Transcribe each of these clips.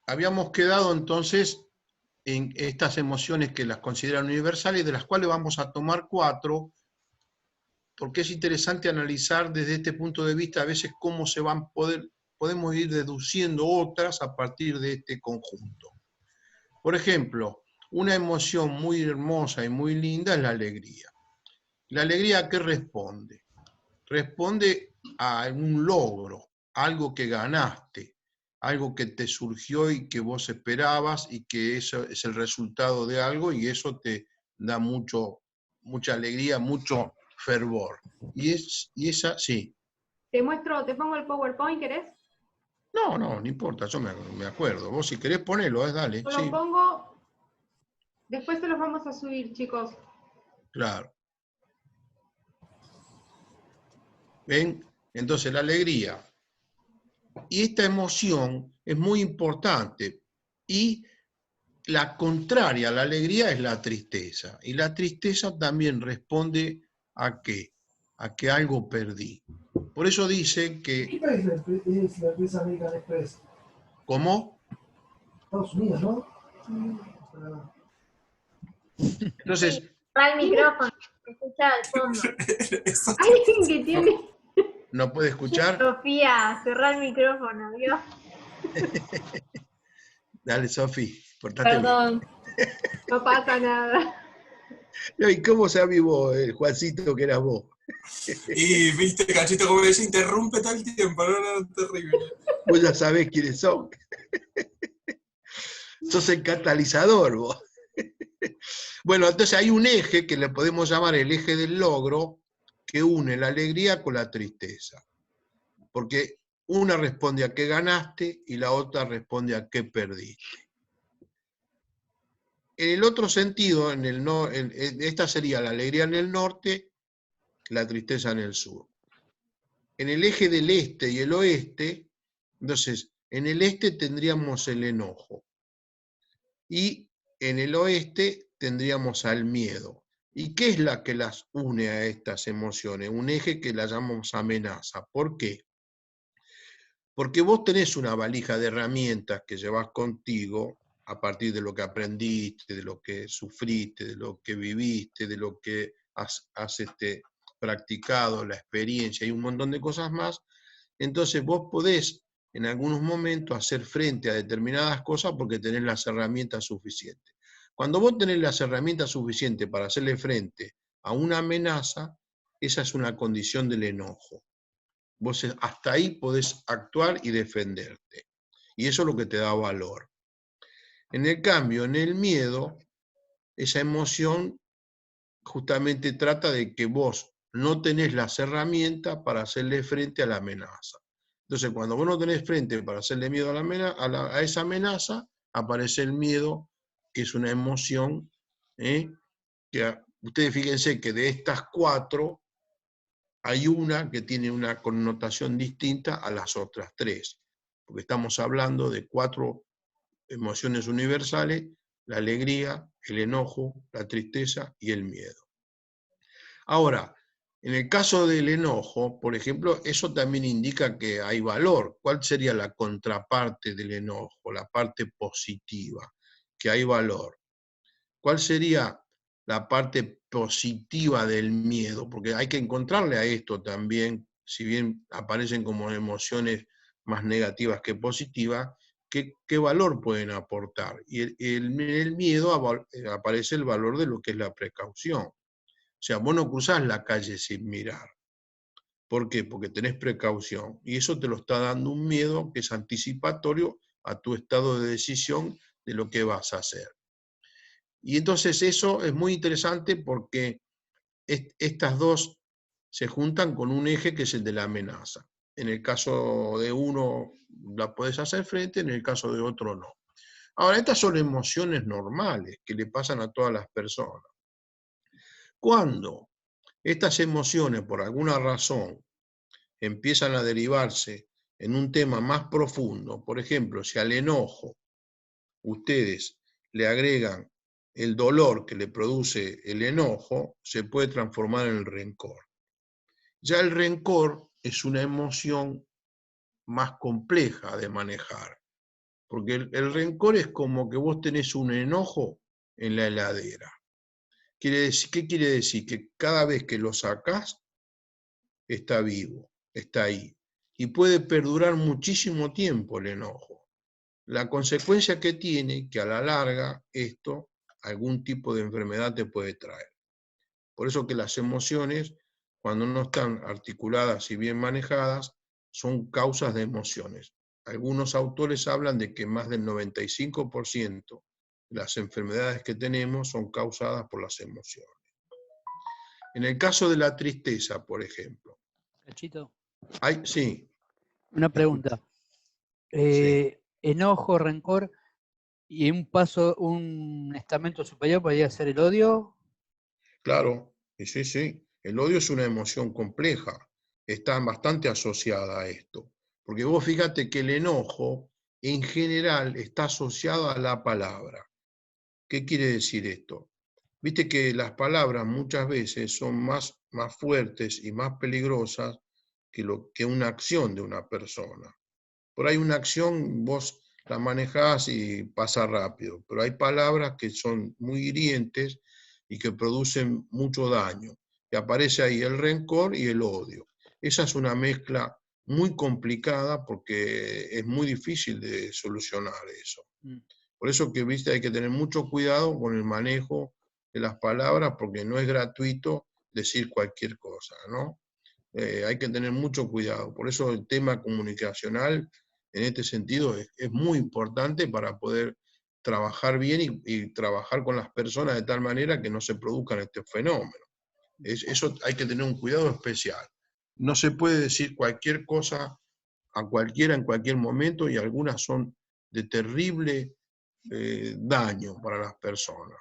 habíamos quedado entonces en estas emociones que las consideran universales, de las cuales vamos a tomar 4, porque es interesante analizar desde este punto de vista a veces cómo podemos ir deduciendo otras a partir de este conjunto. Por ejemplo, una emoción muy hermosa y muy linda es la alegría. ¿La alegría a qué responde? Responde a un logro, algo que ganaste, algo que te surgió y que vos esperabas y que eso es el resultado de algo y eso te da mucha alegría, mucho fervor. Y esa, sí. Te muestro, te pongo el PowerPoint, ¿querés? No importa, yo me acuerdo. Vos si querés ponelo, dale, Yo lo sí, pongo, después se los vamos a subir, chicos. claro. ¿Ven? Entonces la alegría. Y esta emoción es muy importante. Y la contraria a la alegría es la tristeza. Y la tristeza también responde ¿a qué? A que algo perdí. Por eso dice que... ¿Qué país es la empresa American Express? ¿Cómo? Estados Unidos, ¿no? Entonces... Cerrá el micrófono, se escucha al fondo. Alguien que tiene... ¿No puede escuchar? Sofía, cerrá el micrófono, ¿vio? Dale, Sofi, portate Perdón, no pasa nada. bien. ¿Y cómo sabés vos, Juancito, que eras vos? Y viste, Cachito, como ella interrumpe todo el tiempo, no, terrible. Vos ya sabés quiénes son. Sos el catalizador, vos. Bueno, entonces hay un eje que le podemos llamar el eje del logro, que une la alegría con la tristeza. Porque una responde a qué ganaste y la otra responde a qué perdiste. En el otro sentido, esta sería la alegría en el norte, la tristeza en el sur. En el eje del este y el oeste, entonces, en el este tendríamos el enojo. Y en el oeste tendríamos al miedo. ¿Y qué es la que las une a estas emociones? Un eje que la llamamos amenaza. ¿Por qué? Porque vos tenés una valija de herramientas que llevas contigo a partir de lo que aprendiste, de lo que sufriste, de lo que viviste, de lo que has practicado, la experiencia y un montón de cosas más. Entonces vos podés en algunos momentos hacer frente a determinadas cosas porque tenés las herramientas suficientes. Cuando vos tenés las herramientas suficientes para hacerle frente a una amenaza, esa es una condición del enojo. Vos hasta ahí podés actuar y defenderte. Y eso es lo que te da valor. En el cambio, en el miedo, esa emoción justamente trata de que vos no tenés las herramientas para hacerle frente a la amenaza. Entonces, cuando vos no tenés frente para hacerle miedo a esa amenaza, aparece el miedo, que es una emoción, que ustedes fíjense que de estas 4, hay una que tiene una connotación distinta a las otras 3, porque estamos hablando de 4 emociones universales: la alegría, el enojo, la tristeza y el miedo. Ahora, en el caso del enojo, por ejemplo, eso también indica que hay valor. ¿Cuál sería la contraparte del enojo, la parte positiva? Que hay valor. ¿Cuál sería la parte positiva del miedo? Porque hay que encontrarle a esto también, si bien aparecen como emociones más negativas que positivas, ¿qué valor pueden aportar? Y en el miedo aparece el valor de lo que es la precaución. O sea, vos no cruzás la calle sin mirar. ¿Por qué? Porque tenés precaución. Y eso te lo está dando un miedo que es anticipatorio a tu estado de decisión de lo que vas a hacer. Y entonces eso es muy interesante porque estas dos se juntan con un eje que es el de la amenaza. En el caso de uno la podés hacer frente, en el caso de otro no. Ahora, estas son emociones normales que le pasan a todas las personas. Cuando estas emociones, por alguna razón, empiezan a derivarse en un tema más profundo, por ejemplo, si al enojo ustedes le agregan el dolor que le produce el enojo, se puede transformar en el rencor. Ya el rencor es una emoción más compleja de manejar, Porque el rencor es como que vos tenés un enojo en la heladera. ¿Qué quiere decir? Que cada vez que lo sacás, está vivo, está ahí. Y puede perdurar muchísimo tiempo el enojo. La consecuencia que tiene, que a la larga esto, algún tipo de enfermedad te puede traer. Por eso que las emociones, cuando no están articuladas y bien manejadas, son causas de emociones. Algunos autores hablan de que más del 95% de las enfermedades que tenemos son causadas por las emociones. En el caso de la tristeza, por ejemplo, Cachito, sí, una pregunta. sí, Enojo, rencor y un estamento superior podría ser el odio. claro, sí, sí. El odio es una emoción compleja, está bastante asociada a esto. Porque vos fíjate que el enojo en general está asociado a la palabra. ¿Qué quiere decir esto? Viste que las palabras muchas veces son más fuertes y más peligrosas que una acción de una persona. Por ahí una acción vos la manejás y pasa rápido, pero hay palabras que son muy hirientes y que producen mucho daño. Y aparece ahí el rencor y el odio. Esa es una mezcla muy complicada porque es muy difícil de solucionar eso. Por eso que, viste, hay que tener mucho cuidado con el manejo de las palabras porque no es gratuito decir cualquier cosa, ¿no? Hay que tener mucho cuidado. Por eso el tema comunicacional, en este sentido, es muy importante para poder trabajar bien y trabajar con las personas de tal manera que no se produzcan estos fenómenos. Eso hay que tener un cuidado especial. No se puede decir cualquier cosa a cualquiera en cualquier momento y algunas son de terrible daño para las personas.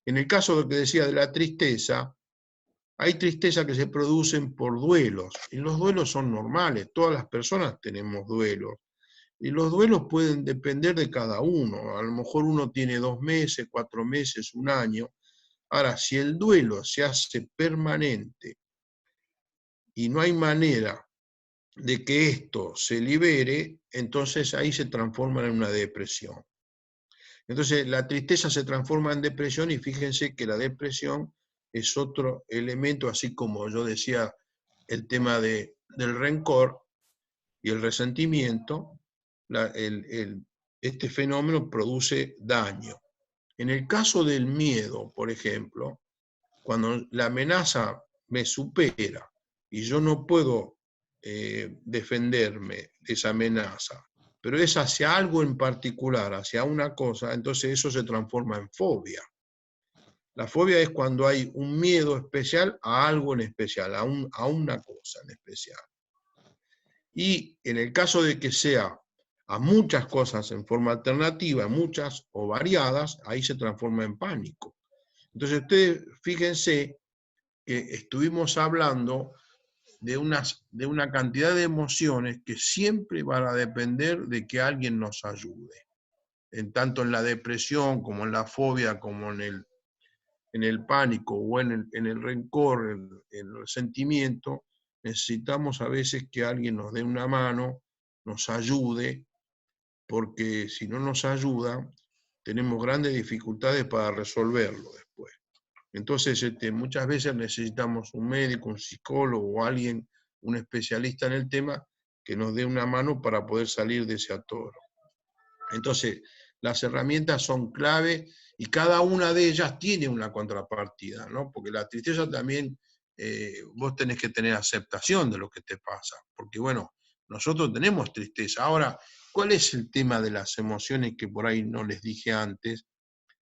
En el caso de lo que decía de la tristeza, hay tristeza que se producen por duelos, y los duelos son normales, todas las personas tenemos duelos, y los duelos pueden depender de cada uno, a lo mejor uno tiene 2 meses, 4 meses, 1 año. Ahora, si el duelo se hace permanente y no hay manera de que esto se libere, entonces ahí se transforma en una depresión. Entonces la tristeza se transforma en depresión y fíjense que la depresión es otro elemento, así como yo decía el tema del rencor y el resentimiento, este fenómeno produce daño. En el caso del miedo, por ejemplo, cuando la amenaza me supera y yo no puedo defenderme de esa amenaza, pero es hacia algo en particular, hacia una cosa, entonces eso se transforma en fobia. La fobia es cuando hay un miedo especial a algo en especial, a una cosa en especial. Y en el caso de que sea a muchas cosas en forma alternativa, muchas o variadas, ahí se transforma en pánico. Entonces ustedes fíjense que estuvimos hablando de una cantidad de emociones que siempre van a depender de que alguien nos ayude. Tanto en la depresión, como en la fobia, como en el pánico, o en el rencor, en el resentimiento, necesitamos a veces que alguien nos dé una mano, nos ayude, porque si no nos ayuda, tenemos grandes dificultades para resolverlo después. Entonces, muchas veces necesitamos un médico, un psicólogo o alguien, un especialista en el tema, que nos dé una mano para poder salir de ese atoro. Entonces, las herramientas son clave y cada una de ellas tiene una contrapartida, ¿no? Porque la tristeza también, vos tenés que tener aceptación de lo que te pasa, porque bueno, nosotros tenemos tristeza. Ahora, ¿cuál es el tema de las emociones que por ahí no les dije antes,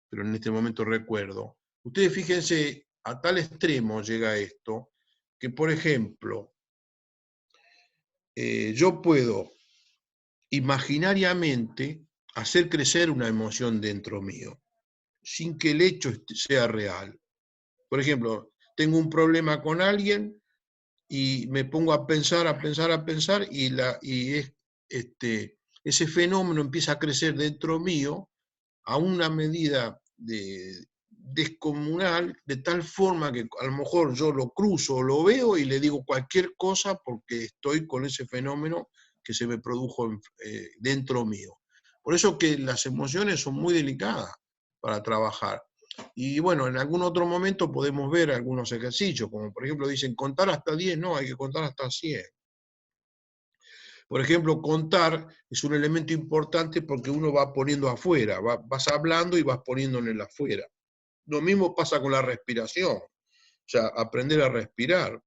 pero en este momento recuerdo? Ustedes fíjense, a tal extremo llega esto, que por ejemplo, yo puedo imaginariamente hacer crecer una emoción dentro mío, sin que el hecho sea real. Por ejemplo, tengo un problema con alguien y me pongo a pensar, y ese fenómeno empieza a crecer dentro mío a una medida descomunal, de tal forma que a lo mejor yo lo cruzo o lo veo y le digo cualquier cosa porque estoy con ese fenómeno que se me produjo dentro mío. Por eso que las emociones son muy delicadas para trabajar. Y bueno, en algún otro momento podemos ver algunos ejercicios, como por ejemplo dicen contar hasta 10, no, hay que contar hasta 100. Por ejemplo, contar es un elemento importante porque uno va poniendo afuera, vas hablando y vas poniendo en el afuera. Lo mismo pasa con la respiración, o sea, aprender a respirar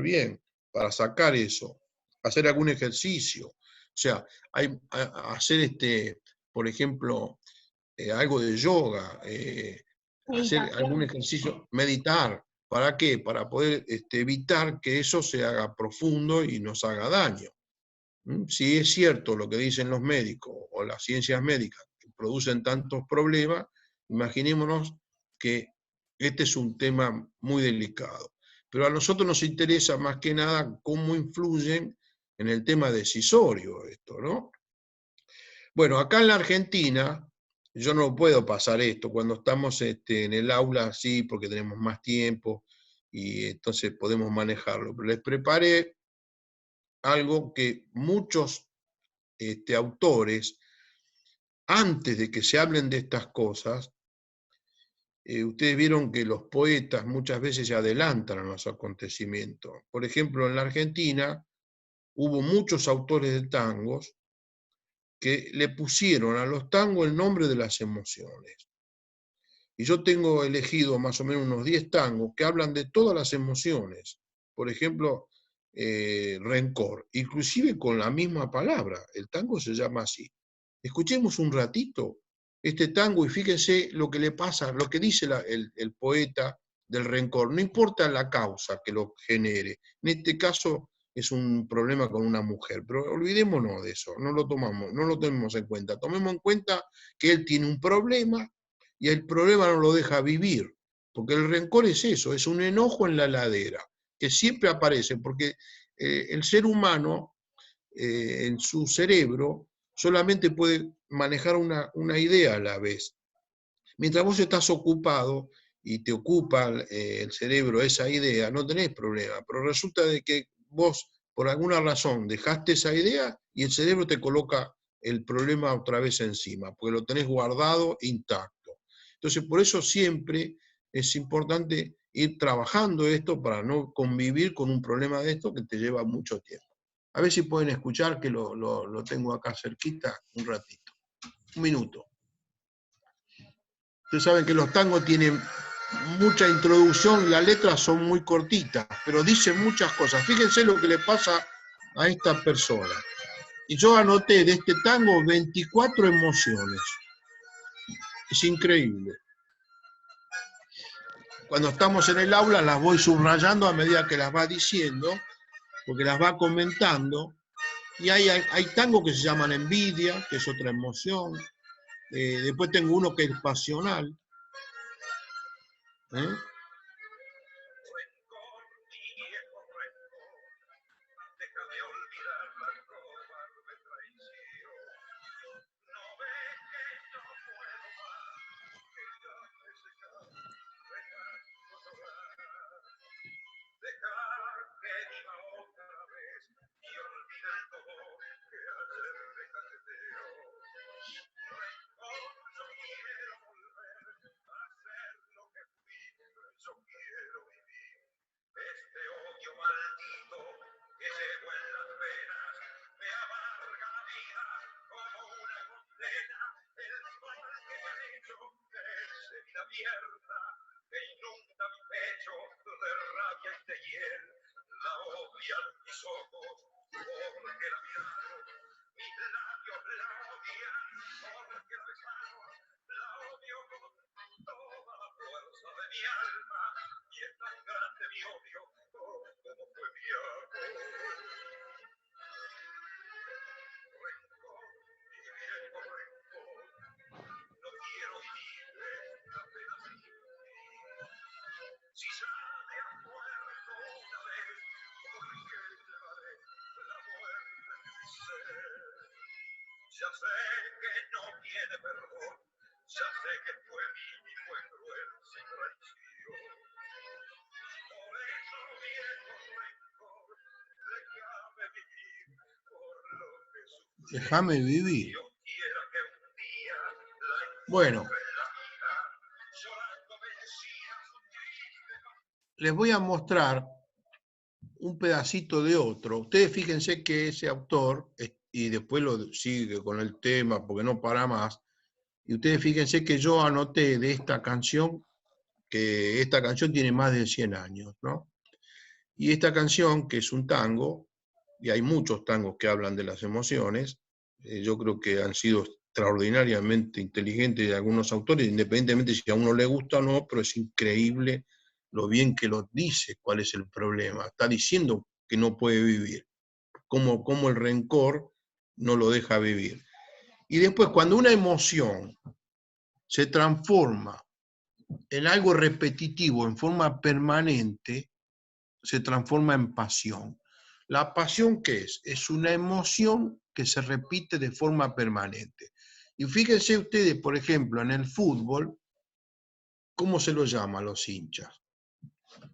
bien, para sacar eso, hacer algún ejercicio, o sea, hacer por ejemplo, algo de yoga, hacer algún ejercicio, meditar. ¿Para qué? Para poder evitar que eso se haga profundo y nos haga daño. Si es cierto lo que dicen los médicos o las ciencias médicas, que producen tantos problemas, imaginémonos que este es un tema muy delicado. Pero a nosotros nos interesa más que nada cómo influyen en el tema decisorio esto, ¿no? Bueno, acá en la Argentina, yo no puedo pasar esto, cuando estamos en el aula sí, porque tenemos más tiempo y entonces podemos manejarlo, pero les preparé algo que muchos autores, antes de que se hablen de estas cosas, ustedes vieron que los poetas muchas veces se adelantan a los acontecimientos. Por ejemplo, en la Argentina hubo muchos autores de tangos que le pusieron a los tangos el nombre de las emociones. Y yo tengo elegido más o menos unos 10 tangos que hablan de todas las emociones. Por ejemplo, rencor, inclusive con la misma palabra. El tango se llama así. Escuchemos un ratito este tango y fíjense lo que le pasa, lo que dice el poeta del rencor. No importa la causa que lo genere. En este caso es un problema con una mujer, pero olvidémonos de eso, no lo tomemos en cuenta. Tomemos en cuenta que él tiene un problema y el problema no lo deja vivir, porque el rencor es eso, es un enojo en la ladera, que siempre aparece, porque el ser humano en su cerebro solamente puede manejar una idea a la vez. Mientras vos estás ocupado y te ocupa el cerebro esa idea, no tenés problema, pero resulta de que vos por alguna razón dejaste esa idea y el cerebro te coloca el problema otra vez encima, porque lo tenés guardado intacto. Entonces, por eso siempre es importante ir trabajando esto para no convivir con un problema de esto que te lleva mucho tiempo. A ver si pueden escuchar, que lo tengo acá cerquita, un ratito. Un minuto. Ustedes saben que los tangos tienen mucha introducción, las letras son muy cortitas, pero dicen muchas cosas. Fíjense lo que le pasa a esta persona. Y yo anoté de este tango 24 emociones. Es increíble. Cuando estamos en el aula las voy subrayando a medida que las va diciendo, porque las va comentando. Y hay tangos que se llaman envidia, que es otra emoción. Después tengo uno que es pasional. ¿Eh? Ya sé que no tiene perdón, ya sé que fue vil y fue cruel sin traición. Por eso, viejo rencor, déjame vivir por lo que sufrí. Déjame vivir. Yo quiero Bueno, les voy a mostrar un pedacito de otro. Ustedes fíjense que ese autor, y después lo sigue con el tema porque no para más, y ustedes fíjense que yo anoté de esta canción, que esta canción tiene más de 100 años, ¿no? Y esta canción, que es un tango, y hay muchos tangos que hablan de las emociones, yo creo que han sido extraordinariamente inteligentes de algunos autores, independientemente si a uno le gusta o no, pero es increíble lo bien que lo dice, cuál es el problema. Está diciendo que no puede vivir, cómo el rencor no lo deja vivir. Y después, cuando una emoción se transforma en algo repetitivo, en forma permanente, se transforma en pasión. ¿La pasión qué es? Es una emoción que se repite de forma permanente. Y fíjense ustedes, por ejemplo, en el fútbol, ¿cómo se lo llama a los hinchas?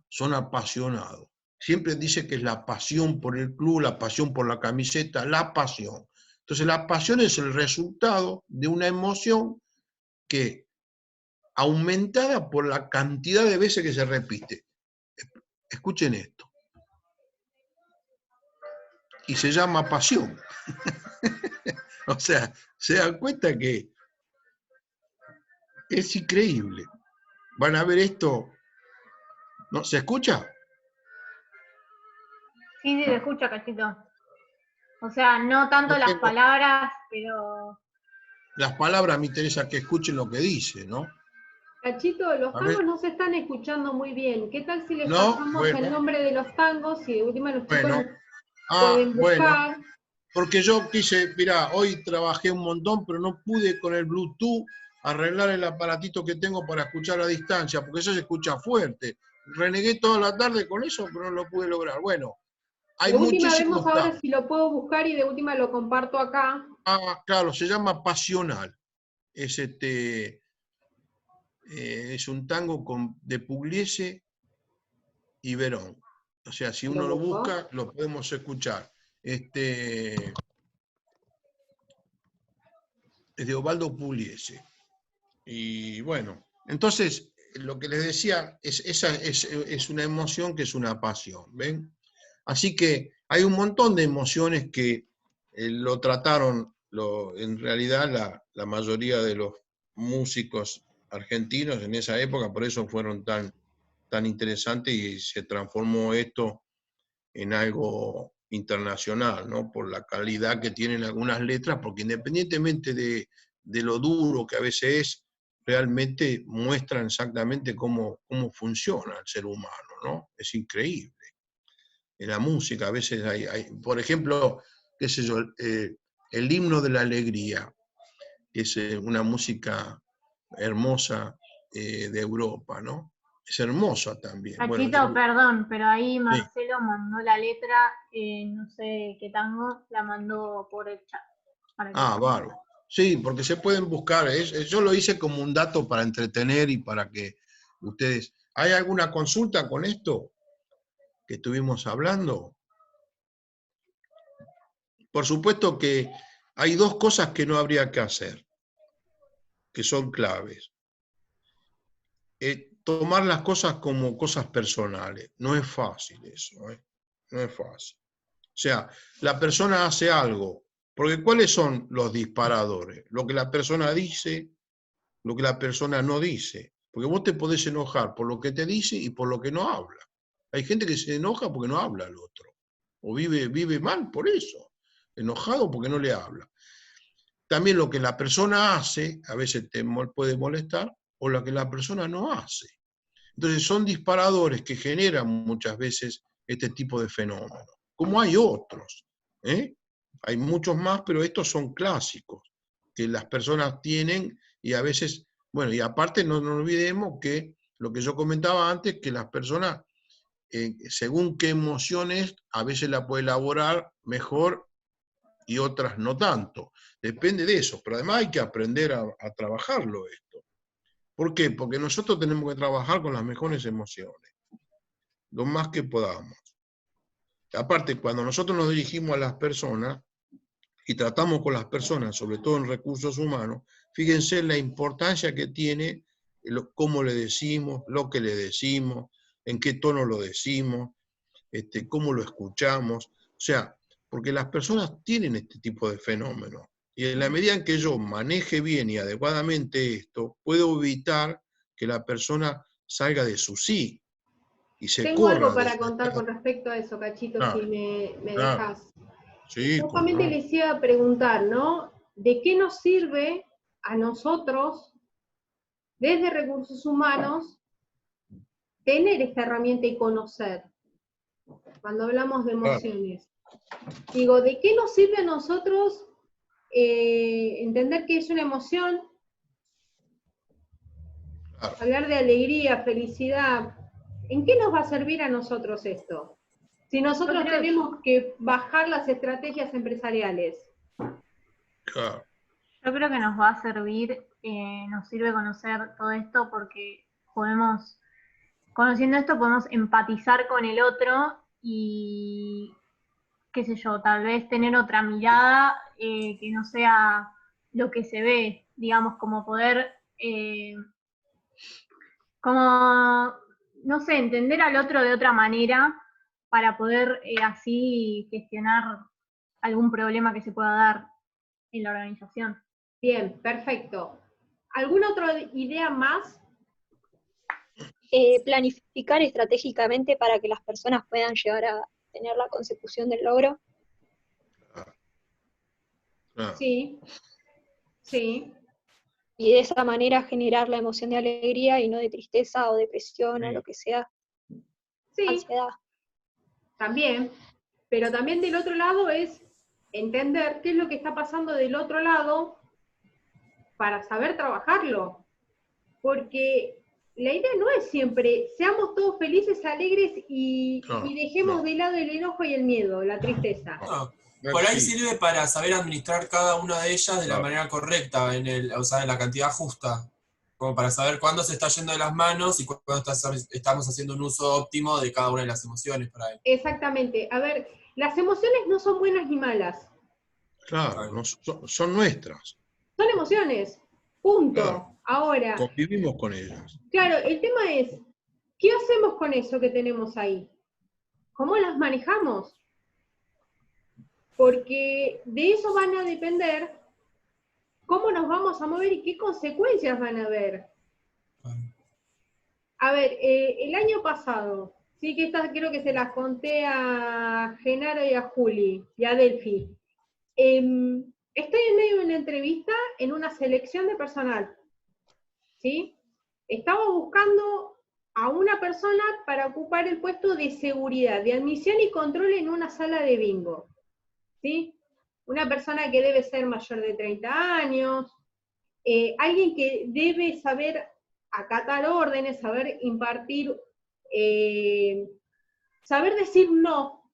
Son apasionados. Siempre dice que es la pasión por el club, la pasión por la camiseta, la pasión. Entonces la pasión es el resultado de una emoción que, aumentada por la cantidad de veces que se repite. Escuchen esto. Y se llama pasión. O sea, se dan cuenta que es increíble. Van a ver esto. ¿No? ¿Se escucha? Sí, sí, se escucha, Cachito. O sea, no tanto No las tengo- palabras, pero Las palabras me interesa que escuchen lo que dice, ¿no? Cachito, los A ver. tangos no se están escuchando muy bien. ¿Qué tal si les No, pasamos bueno. el nombre de los tangos y de última los chicos Bueno. los pueden Bueno. buscar? Porque yo quise, mirá, hoy trabajé un montón, pero no pude con el Bluetooth arreglar el aparatito que tengo para escuchar a distancia, porque eso se escucha fuerte. Renegué toda la tarde con eso, pero no lo pude lograr. Bueno, hay De última muchísimos vemos ahora tangos. si lo puedo buscar y de última lo comparto acá. Ah, claro, se llama Pasional. Es es un tango de Pugliese y Verón. O sea, si uno Lo lo busco. busca, lo podemos escuchar. Es de Osvaldo Pugliese. Y bueno, entonces, lo que les decía, esa es una emoción que es una pasión, ¿ven? Así que hay un montón de emociones que lo trataron, en realidad, la mayoría de los músicos argentinos en esa época, por eso fueron tan interesantes y se transformó esto en algo internacional, ¿no? Por la calidad que tienen algunas letras, porque independientemente de lo duro que a veces es, realmente muestran exactamente cómo funciona el ser humano, ¿no? Es increíble. En la música a veces por ejemplo, qué sé yo, el himno de la alegría, que es una música hermosa de Europa, ¿no? Es hermosa también. Bueno, Cachito, perdón, pero ahí sí. Marcelo mandó la letra, no sé qué tango, la mandó por el chat. Ah, bárbaro. Sí, porque se pueden buscar. Yo lo hice como un dato para entretener y para que ustedes... ¿Hay alguna consulta con esto que estuvimos hablando? Por supuesto que hay dos cosas que no habría que hacer, que son claves. Tomar las cosas como cosas personales. No es fácil eso, ¿eh? No es fácil. O sea, la persona hace algo, porque ¿cuáles son los disparadores? Lo que la persona dice, lo que la persona no dice. Porque vos te podés enojar por lo que te dice y por lo que no habla. Hay gente que se enoja porque no habla al otro. O vive mal por eso. Enojado porque no le habla. También lo que la persona hace, a veces te puede molestar, o lo que la persona no hace. Entonces son disparadores que generan muchas veces este tipo de fenómenos. Como hay otros. Hay muchos más, pero estos son clásicos que las personas tienen y a veces, bueno, y aparte no nos olvidemos que lo que yo comentaba antes, que las personas, según qué emociones, a veces la puede elaborar mejor y otras no tanto. Depende de eso, pero además hay que aprender a trabajarlo esto. ¿Por qué? Porque nosotros tenemos que trabajar con las mejores emociones, lo más que podamos. Aparte, cuando nosotros nos dirigimos a las personas, y tratamos con las personas, sobre todo en recursos humanos, fíjense la importancia que tiene cómo le decimos, lo que le decimos, en qué tono lo decimos, cómo lo escuchamos. O sea, porque las personas tienen este tipo de fenómenos. Y en la medida en que yo maneje bien y adecuadamente esto, puedo evitar que la persona salga de su sí y se Tengo algo corra de para su contar estado. con respecto a eso, Cachito, Claro, si me claro. dejas. Sí, cómo Justamente no. les iba a preguntar, ¿no? ¿De qué nos sirve a nosotros, desde recursos humanos, tener esta herramienta y conocer? Cuando hablamos de Claro. emociones. Digo, ¿de qué nos sirve a nosotros entender qué es una emoción? Claro. Hablar de alegría, felicidad. ¿En qué nos va a servir a nosotros esto? Si nosotros Yo creo- tenemos que bajar las estrategias empresariales. Claro. Yo creo que nos va a servir, nos sirve conocer todo esto porque podemos, conociendo esto, podemos empatizar con el otro y, qué sé yo, tal vez tener otra mirada que no sea lo que se ve, digamos, como poder, como, no sé, entender al otro de otra manera para poder así gestionar algún problema que se pueda dar en la organización. Bien, perfecto. ¿Alguna otra idea más? Planificar estratégicamente para que las personas puedan llegar a tener la consecución del logro. Claro. Sí, sí. Y de esa manera generar la emoción de alegría y no de tristeza o depresión o Sí. lo que sea, Sí, ansiedad. también. Pero también del otro lado es entender qué es lo que está pasando del otro lado para saber trabajarlo. Porque la idea no es siempre, seamos todos felices, alegres y No, dejemos no. de lado el enojo y el miedo, la tristeza. No, No por ahí existe. sirve para saber administrar cada una de ellas de la Claro. manera correcta, o sea, en la cantidad justa. Como para saber cuándo se está yendo de las manos y cuándo estamos haciendo un uso óptimo de cada una de las emociones por ahí. Exactamente. A ver, las emociones no son buenas ni malas. Claro, no, son nuestras. Son emociones. Punto. Claro. Ahora, Convivimos con ellas. claro, el tema es, ¿qué hacemos con eso que tenemos ahí? ¿Cómo las manejamos? Porque de eso van a depender cómo nos vamos a mover y qué consecuencias van a haber. A ver, el año pasado, sí que estas creo que se las conté a Genaro y a Juli y a Delphi. Estoy en medio de una entrevista en una selección de personal, ¿sí? Estaba buscando a una persona para ocupar el puesto de seguridad, de admisión y control en una sala de bingo, ¿sí? Una persona que debe ser mayor de 30 años, alguien que debe saber acatar órdenes, saber impartir, saber decir no,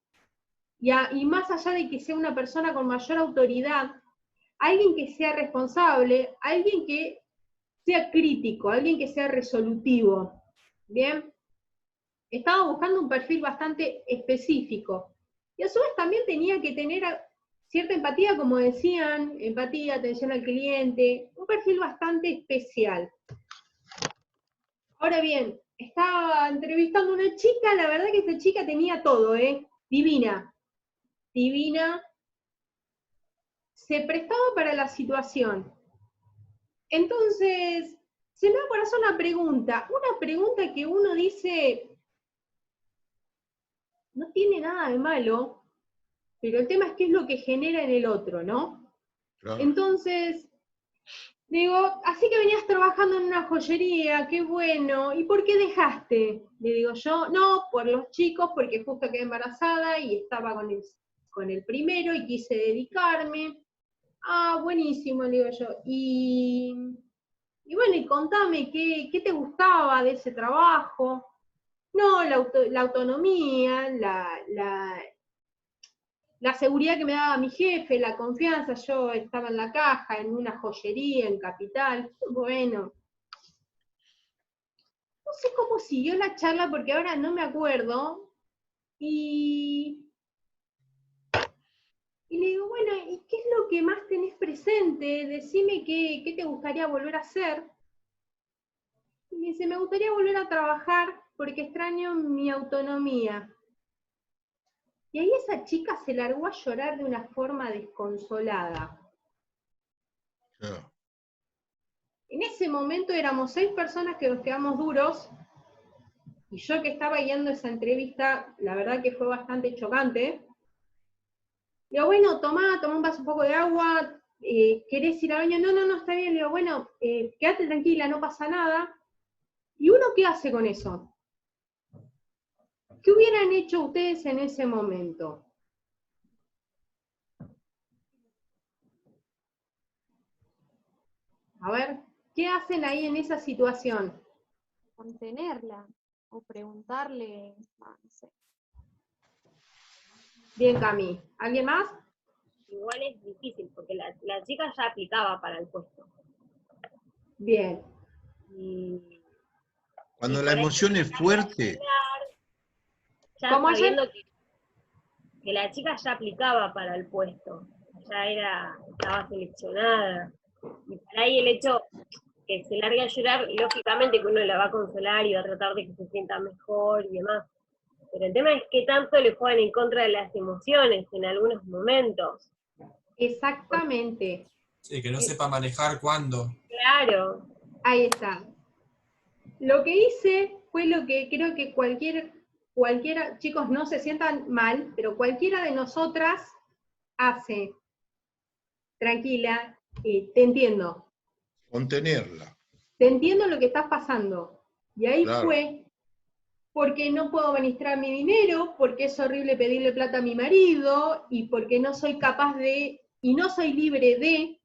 y más allá de que sea una persona con mayor autoridad, alguien que sea responsable, alguien que sea crítico, alguien que sea resolutivo, ¿bien? Estaba buscando un perfil bastante específico, y a su vez también tenía que tener cierta empatía, como decían, empatía, atención al cliente, un perfil bastante especial. Ahora bien, estaba entrevistando a una chica, la verdad que esta chica tenía todo, divina, divina, se prestaba para la situación. Entonces, se me va por hacer una pregunta que uno dice, no tiene nada de malo, pero el tema es qué es lo que genera en el otro, ¿no? Claro. Entonces, digo, así que venías trabajando en una joyería, qué bueno, ¿y por qué dejaste? Le digo yo, no, por los chicos, porque justo quedé embarazada y estaba con el primero y quise dedicarme. Ah, buenísimo, le digo yo. Y bueno, y contame, ¿qué te gustaba de ese trabajo? No, la autonomía, la seguridad que me daba mi jefe, la confianza, yo estaba en la caja, en una joyería, en Capital, bueno. No sé cómo siguió la charla porque ahora no me acuerdo, y Y le digo, bueno, ¿y qué es lo que más tenés presente? Decime qué te gustaría volver a hacer. Y dice, me gustaría volver a trabajar porque extraño mi autonomía. Y ahí esa chica se largó a llorar de una forma desconsolada. Claro. En ese momento éramos 6 personas que nos quedamos duros, y yo que estaba guiando esa entrevista, la verdad que fue bastante chocante. Le digo, bueno, tomá un vaso, un poco de agua, ¿querés ir al baño? No, está bien. Le digo, bueno, quédate tranquila, no pasa nada. ¿Y uno qué hace con eso? ¿Qué hubieran hecho ustedes en ese momento? A ver, ¿qué hacen ahí en esa situación? Contenerla o preguntarle, no sé. Bien, Cami. ¿Alguien más? Igual es difícil, porque la chica ya aplicaba para el puesto. Bien. Y Cuando y la por ahí emoción es fuerte, ya ¿Cómo ayer? sabiendo que la chica ya aplicaba para el puesto, estaba seleccionada. Y por ahí el hecho que se largue a llorar, lógicamente que uno la va a consolar y va a tratar de que se sienta mejor y demás. Pero el tema es que tanto le juegan en contra de las emociones en algunos momentos. Exactamente. Sí, que no sepa manejar cuándo. Claro. Ahí está. Lo que hice fue lo que creo que cualquiera, chicos, no se sientan mal, pero cualquiera de nosotras hace. Tranquila, te entiendo. contenerla. Te entiendo lo que estás pasando. Y ahí Claro. fue porque no puedo administrar mi dinero, porque es horrible pedirle plata a mi marido, y porque no soy capaz de, y no soy libre de.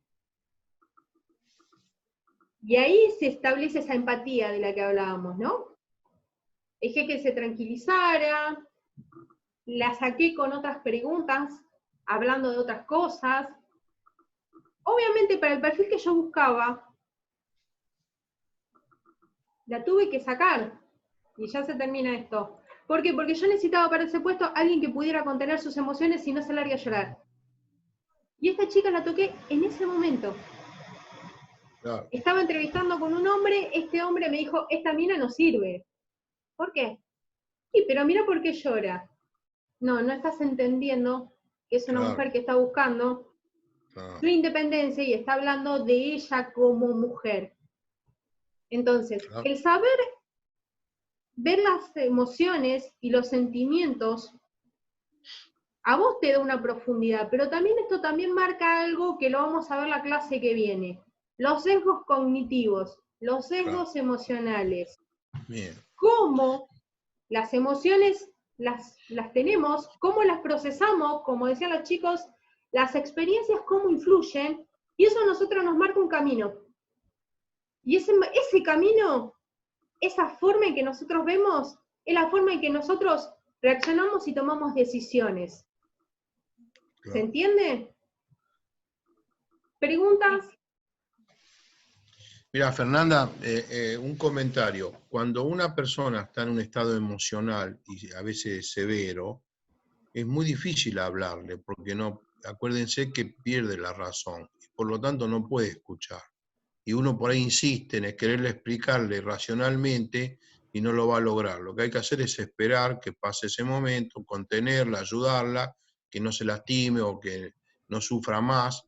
Y ahí se establece esa empatía de la que hablábamos, ¿no? Dejé que se tranquilizara, la saqué con otras preguntas, hablando de otras cosas. Obviamente para el perfil que yo buscaba, la tuve que sacar. Y ya se termina esto. ¿Por qué? Porque yo necesitaba para ese puesto a alguien que pudiera contener sus emociones y no se largue a llorar. Y esta chica la toqué en ese momento. Claro. Estaba entrevistando con un hombre, este hombre me dijo, esta mina no sirve. ¿Por qué? Sí, pero mira por qué llora. No estás entendiendo que es una Claro. mujer que está buscando su independencia y está hablando de ella como mujer. Entonces, Claro. el saber ver las emociones y los sentimientos a vos te da una profundidad, pero también esto también marca algo que lo vamos a ver la clase que viene. Los sesgos cognitivos, los sesgos emocionales. Bien. Cómo las emociones las tenemos, cómo las procesamos, como decían los chicos, las experiencias cómo influyen, y eso a nosotros nos marca un camino. Y ese camino, esa forma en que nosotros vemos, es la forma en que nosotros reaccionamos y tomamos decisiones. Claro. ¿Se entiende? ¿Preguntas? Mira, Fernanda, un comentario. Cuando una persona está en un estado emocional y a veces severo, es muy difícil hablarle, porque no, acuérdense que pierde la razón, por lo tanto no puede escuchar. Y uno por ahí insiste en quererle explicarle racionalmente y no lo va a lograr. Lo que hay que hacer es esperar que pase ese momento, contenerla, ayudarla, que no se lastime o que no sufra más,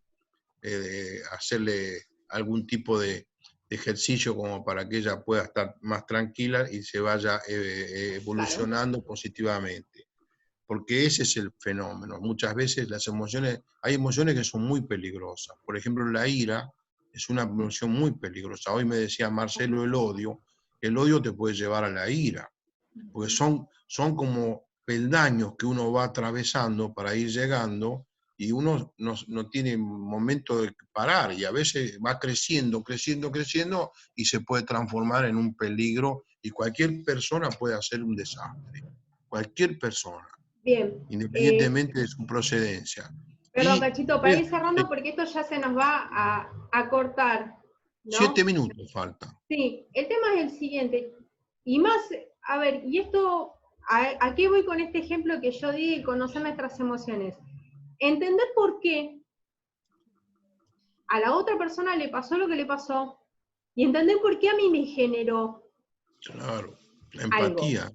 hacerle algún tipo de ejercicio como para que ella pueda estar más tranquila y se vaya evolucionando positivamente. Porque ese es el fenómeno. Muchas veces hay emociones que son muy peligrosas. Por ejemplo, la ira es una emoción muy peligrosa. Hoy me decía Marcelo el odio te puede llevar a la ira, porque son como peldaños que uno va atravesando para ir llegando y uno no tiene momento de parar y a veces va creciendo y se puede transformar en un peligro y cualquier persona puede hacer un desastre. Cualquier persona. Bien. Independientemente de su procedencia. Perdón, Cachito, para ir cerrando, porque esto ya se nos va a cortar, ¿no? 7 minutos falta. Sí, el tema es el siguiente, y más, a ver, y esto, ¿a qué voy con este ejemplo que yo di de conocer nuestras emociones? entender por qué a la otra persona le pasó lo que le pasó, y entender por qué a mí me generó Claro, la algo. empatía,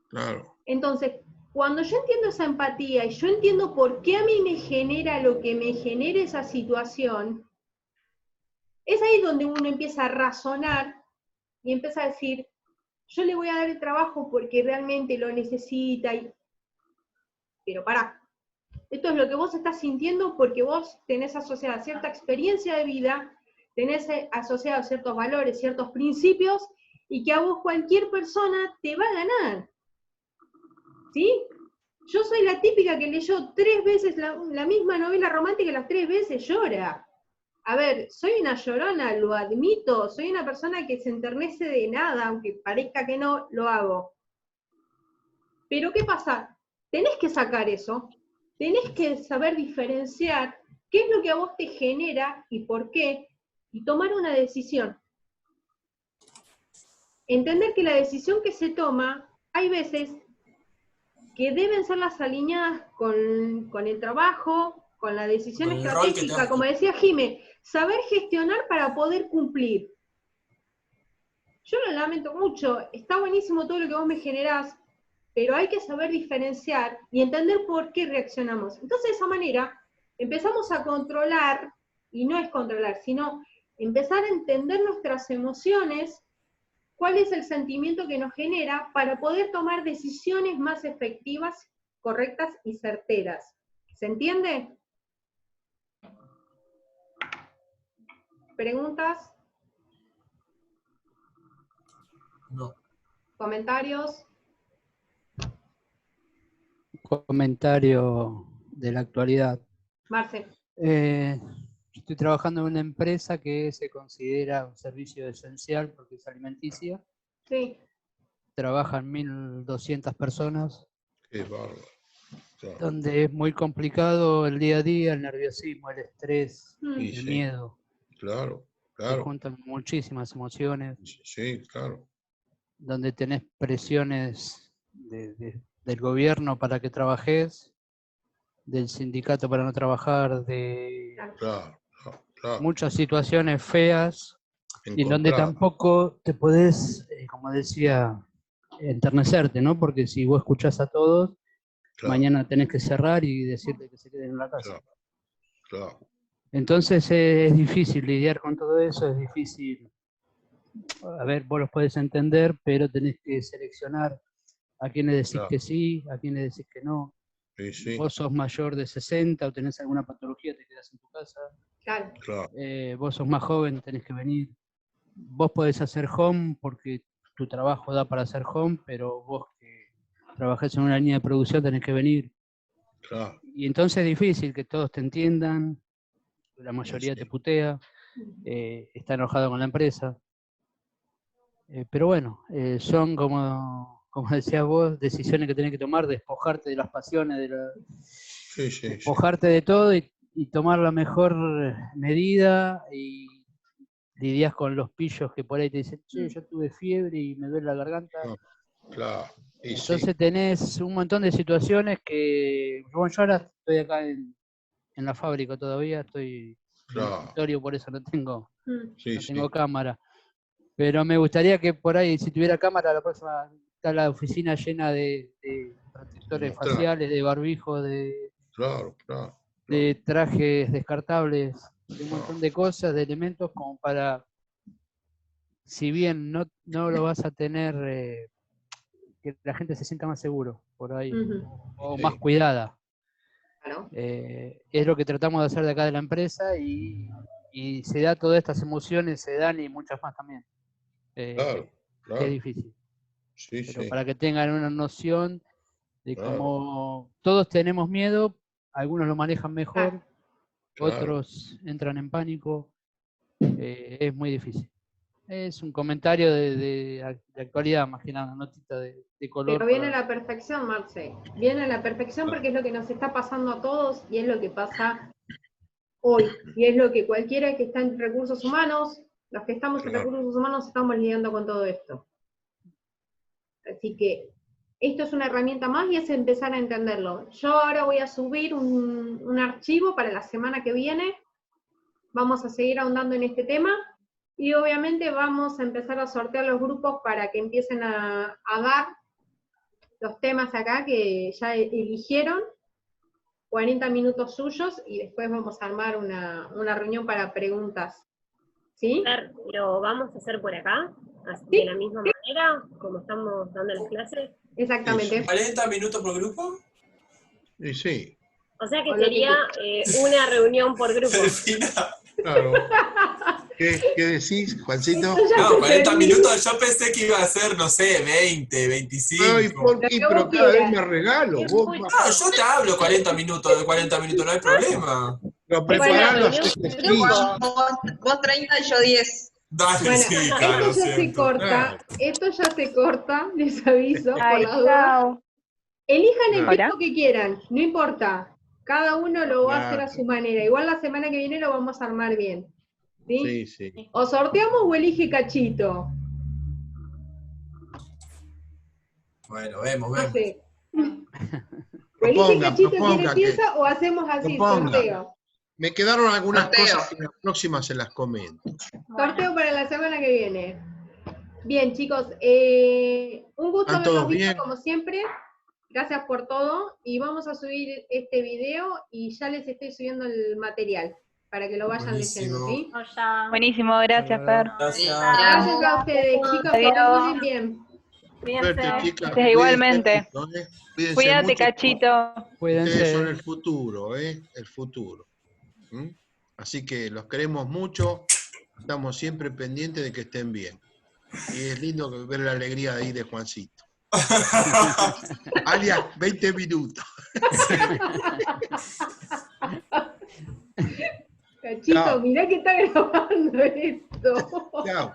claro. Entonces, cuando yo entiendo esa empatía y yo entiendo por qué a mí me genera lo que me genera esa situación, es ahí donde uno empieza a razonar y empieza a decir, yo le voy a dar el trabajo porque realmente lo necesita, pero pará, esto es lo que vos estás sintiendo porque vos tenés asociada cierta experiencia de vida, tenés asociado ciertos valores, ciertos principios, y que a vos cualquier persona te va a ganar. ¿Sí? Yo soy la típica que leyó 3 veces la misma novela romántica y las 3 veces llora. A ver, soy una llorona, lo admito, soy una persona que se enternece de nada, aunque parezca que no, lo hago. Pero ¿qué pasa? Tenés que sacar eso, tenés que saber diferenciar qué es lo que a vos te genera y por qué, y tomar una decisión. Entender que la decisión que se toma, hay veces que deben ser las alineadas con el trabajo, con la decisión Con el rol que te estratégica, has- como decía Jime, saber gestionar para poder cumplir. Yo lo lamento mucho, está buenísimo todo lo que vos me generás, pero hay que saber diferenciar y entender por qué reaccionamos. Entonces, de esa manera, empezamos a controlar, y no es controlar, sino empezar a entender nuestras emociones, cuál es el sentimiento que nos genera para poder tomar decisiones más efectivas, correctas y certeras. ¿Se entiende? ¿Preguntas? No. ¿Comentarios? Comentario de la actualidad. Marce. Estoy trabajando en una empresa que se considera un servicio esencial porque es alimenticia. Sí. Trabajan 1.200 personas, Qué bárbaro. Claro. donde es muy complicado el día a día, el nerviosismo, el estrés, Y el sí, miedo. claro, Se claro. juntan muchísimas emociones, Sí, claro. donde tenés presiones del gobierno para que trabajes, del sindicato para no trabajar, de Claro, claro. muchas situaciones feas y en donde Encontrado. tampoco te podés, como decía, enternecerte, ¿no? Porque si vos escuchás a todos, Claro, mañana tenés que cerrar y decirte que se queden en la casa. claro, claro. Entonces es difícil lidiar con todo eso, es difícil. A ver, vos los podés entender, pero tenés que seleccionar a quienes decís Claro. que sí, a quienes decís que no. Sí, sí, Vos sos mayor de 60 o tenés alguna patología, te quedás en tu casa. Claro. claro. Vos sos más joven, tenés que venir. Vos podés hacer home porque tu trabajo da para hacer home, pero vos que trabajás en una línea de producción tenés que venir. Claro. Y entonces es difícil que todos te entiendan, la mayoría Sí. te putea, está enojado con la empresa. Pero bueno, son como decías vos, decisiones que tenés que tomar, despojarte de las pasiones, Sí, sí, sí. despojarte de todo y tomar la mejor medida y lidias con los pillos que por ahí te dicen, che, yo tuve fiebre y me duele la garganta. Claro. Y Entonces sí, tenés un montón de situaciones que, bueno, yo ahora estoy acá en la fábrica todavía, estoy en el claro. escritorio, por eso no tengo Sí, sí. cámara. Pero me gustaría que por ahí, si tuviera cámara, la próxima está la oficina llena de protectores Mostrar. faciales, de barbijos, Claro, claro. de trajes descartables, de un montón de cosas, de elementos como para, si bien no lo vas a tener, que la gente se sienta más seguro por ahí, o Sí. más cuidada. Claro. Es lo que tratamos de hacer de acá de la empresa y se da todas estas emociones, se dan y muchas más también. Claro, claro. Es difícil. Sí, Pero sí. para que tengan una noción de Claro. cómo todos tenemos miedo, algunos lo manejan mejor, Claro. otros entran en pánico, es muy difícil. Es un comentario de actualidad, más que nada, una notita de color. Pero viene a la perfección, Marce. Viene a la perfección porque es lo que nos está pasando a todos y es lo que pasa hoy. Y es lo que cualquiera que está en recursos humanos, los que estamos en Claro. recursos humanos estamos lidiando con todo esto. Así que esto es una herramienta más y es empezar a entenderlo. Yo ahora voy a subir un archivo para la semana que viene, vamos a seguir ahondando en este tema, y obviamente vamos a empezar a sortear los grupos para que empiecen a dar los temas acá que ya eligieron, 40 minutos suyos, y después vamos a armar una reunión para preguntas. ¿Sí? ¿Lo vamos a hacer por acá? Así, ¿sí? De la misma manera, como estamos dando las clases. Exactamente. ¿40 minutos por grupo? Sí. O sea que sería una reunión por grupo. Claro. ¿Qué decís, Juancito? No, 40 minutos, yo pensé que iba a ser, no sé, 20, 25. Ay, ¿por qué? Pero cada vez me regalo. Vos, no, yo te hablo 40 minutos, de 40 minutos, no hay problema. Pero preparalo, vos 30 y yo 10. Dale, bueno, sí, claro, esto ya se corta, esto ya se corta, les aviso, por la duda. Elijan el texto que quieran, no importa. Cada uno lo va a hacer a su manera. Igual la semana que viene lo vamos a armar bien. ¿Sí? Sí, sí. O sorteamos o elige Cachito. Bueno, vemos. No sé. O elige Cachito quién empieza o hacemos así, sorteo. Me quedaron algunas cosas que las próximas se las comento. Sorteo para la semana que viene. Bien, chicos, un gusto haberlos visto como siempre. Gracias por todo. Y vamos a subir este video y ya les estoy subiendo el material para que lo vayan leyendo, ¿sí? Buenísimo, gracias, Fer. Gracias a ustedes, chicos, que estén bien. Cuídense. Igualmente. Cuídate, mucho, Cachito. Ustedes son el futuro, el futuro. Así que los queremos mucho, estamos siempre pendientes de que estén bien. Y es lindo ver la alegría ahí de Juancito. Alias, 20 minutos. Cachito, mirá que está grabando esto. Chao.